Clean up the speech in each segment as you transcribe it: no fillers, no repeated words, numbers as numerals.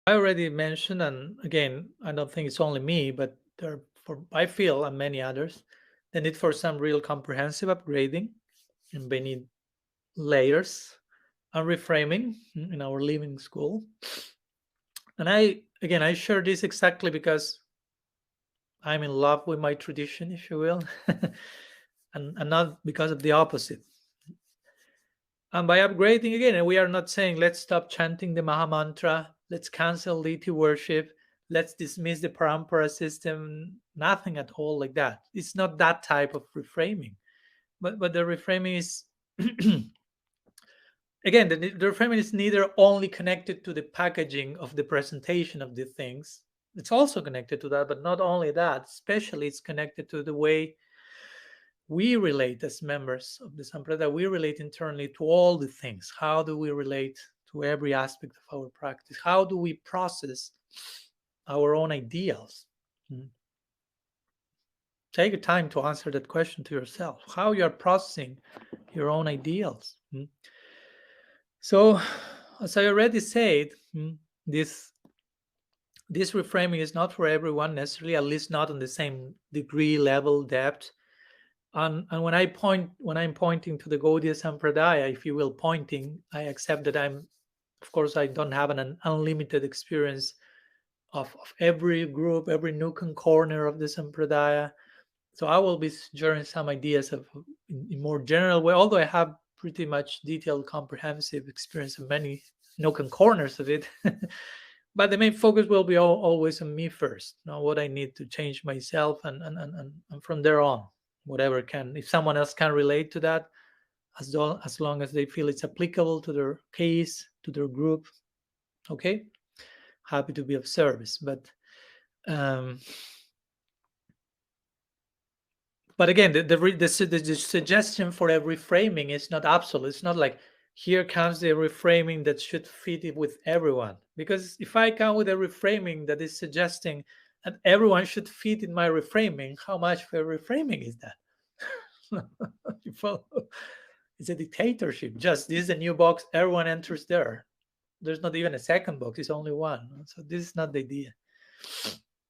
I already mentioned, and again, I don't think it's only me, but I feel, and many others, the need for some real comprehensive upgrading and beneath layers and reframing in our living school. And I share this exactly because I'm in love with my tradition, if you will, and not because of the opposite. And by upgrading again, and we are not saying let's stop chanting the Maha Mantra, let's cancel deity worship, let's dismiss the Parampara system, nothing at all like that. It's not that type of reframing. But the reframing is again, the reframing is neither only connected to the packaging of the presentation of the things. It's also connected to that, but not only that, especially it's connected to the way we relate as members of the Sampradaya, we relate internally to all the things. How do we relate to every aspect of our practice? How do we process our own ideals? Take a time to answer that question to yourself. How you are processing your own ideals. So, as I already said, this this reframing is not for everyone necessarily, at least not on the same degree, level, depth. And when I'm pointing to the Gaudiya Sampradaya, if you will, pointing, I accept that of course, I don't have an unlimited experience of every group, every nook and corner of the Sampradaya. So I will be sharing some ideas of in more general way, although I have pretty much detailed, comprehensive experience of many nook and corners of it. But the main focus will be always on me first, what I need to change myself, and from there on, whatever can, if someone else can relate to that, as long as they feel it's applicable to their case, to their group, okay, happy to be of service. Um, but again, the suggestion for a reframing is not absolute. It's not like here comes the reframing that should fit it with everyone. Because if I come with a reframing that is suggesting that everyone should fit in my reframing, how much of a reframing is that? You follow? It's a dictatorship. Just this is a new box, everyone enters there. There's not even a second box, it's only one. So this is not the idea.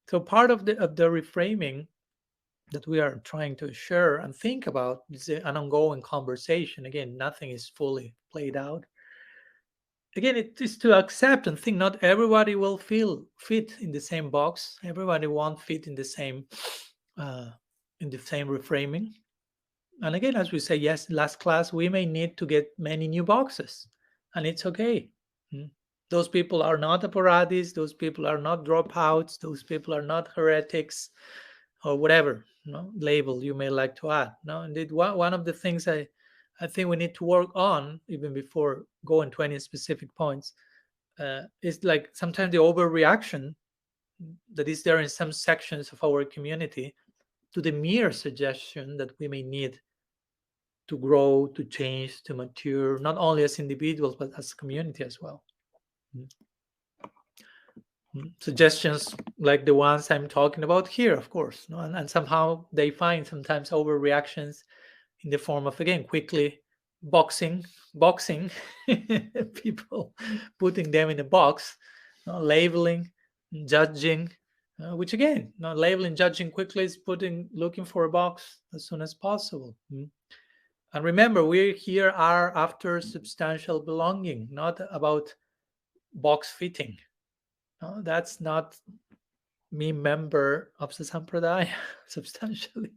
So part of the reframing that we are trying to share and think about is an ongoing conversation. Again, nothing is fully played out. Again, it is to accept and think not everybody will feel fit in the same box. Everybody won't fit uh, in the same reframing. And again, as we say, yes, last class, we may need to get many new boxes, and it's okay. Those people are not aparadis. Those people are not dropouts. Those people are not heretics, or whatever label you may like to add. No, indeed, one of the things I think we need to work on, even before going to any specific points, is like sometimes the overreaction that is there in some sections of our community to the mere suggestion that we may need to grow, to change, to mature, not only as individuals but as a community as well. Suggestions like the ones I'm talking about here, of course, and somehow they find sometimes overreactions in the form of, again, quickly boxing people, putting them in a box, labeling, judging, which again, labeling, judging quickly is looking for a box as soon as possible. And remember, we here are after substantial belonging, not about box fitting. No, that's not me member of the Sampradaya substantially.